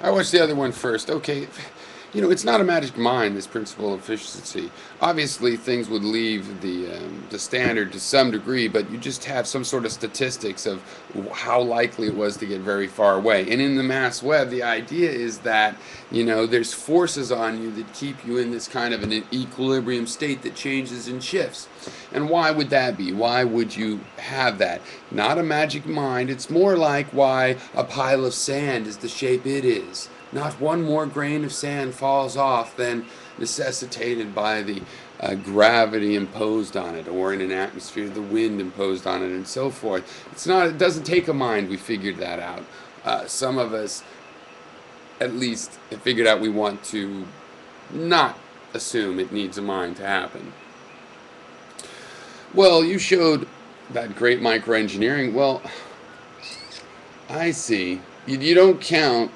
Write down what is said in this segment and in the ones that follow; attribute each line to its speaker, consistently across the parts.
Speaker 1: I watched the other one first. Okay, it's not a magic mind, this principle of efficiency. Obviously, things would leave the standard to some degree, but you just have some sort of statistics of how likely it was to get very far away. And in the mass web, the idea is that there's forces on you that keep you in this kind of an equilibrium state that changes and shifts. And why would that be? Why would you have that? Not a magic mind. It's more like why a pile of sand is the shape it is. Not one more grain of sand falls off than necessitated by the gravity imposed on it, or in an atmosphere, the wind imposed on it, and so forth. It's not. It doesn't take a mind. We figured that out. Some of us, at least, have figured out we want to not assume it needs a mind to happen. Well, you showed that great microengineering. Well, I see. You don't count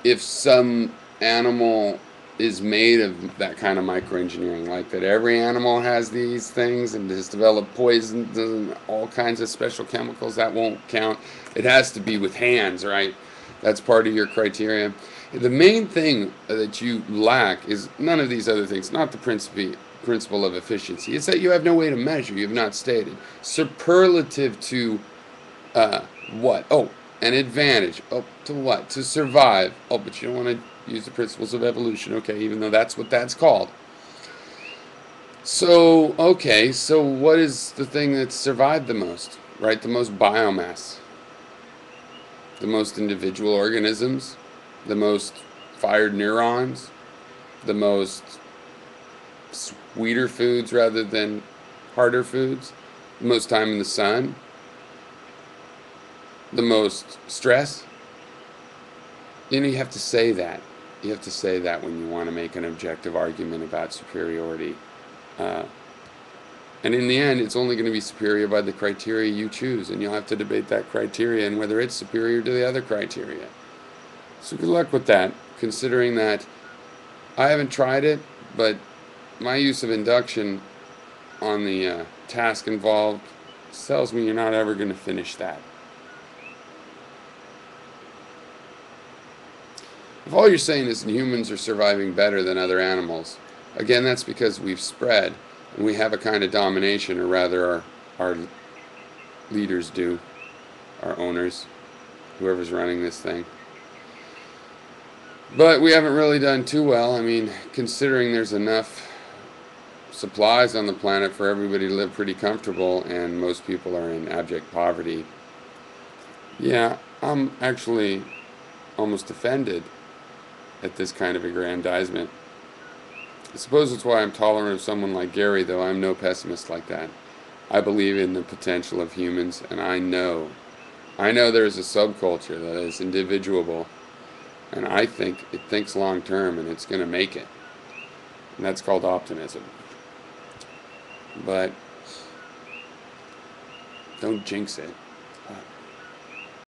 Speaker 1: if some animal is made of that kind of microengineering, like that every animal has these things and has developed poisons and all kinds of special chemicals. That won't count. It has to be with hands, right? That's part of your criteria. The main thing that you lack is none of these other things, not the principle of efficiency. It's that you have no way to measure. You have not stated. Superlative to uh, what? Oh, an advantage. Oh, to what? To survive. Oh, but you don't want to use the principles of evolution. Okay, even though that's what that's called. So, okay, so what is the thing that's survived the most? Right? The most biomass, the most individual organisms, the most fired neurons, the most sweeter foods rather than harder foods, the most time in the sun, the most stress. You have to say that. You have to say that when you want to make an objective argument about superiority. Uh, and in the end, it's only going to be superior by the criteria you choose, and you'll have to debate that criteria and whether it's superior to the other criteria. So good luck with that, considering that I haven't tried it, but my use of induction on the task involved tells me you're not ever going to finish that. If all you're saying is humans are surviving better than other animals, again, that's because we've spread and we have a kind of domination, or rather, our leaders do, our owners, whoever's running this thing. But we haven't really done too well. I mean, considering there's enough supplies on the planet for everybody to live pretty comfortable, and most people are in abject poverty. Yeah, I'm actually almost offended at this kind of aggrandizement. I suppose it's why I'm tolerant of someone like Gary, though I'm no pessimist like that. I believe in the potential of humans, and I know there's a subculture that is individuable, and I think it thinks long term and it's going to make it. And that's called optimism. But don't jinx it.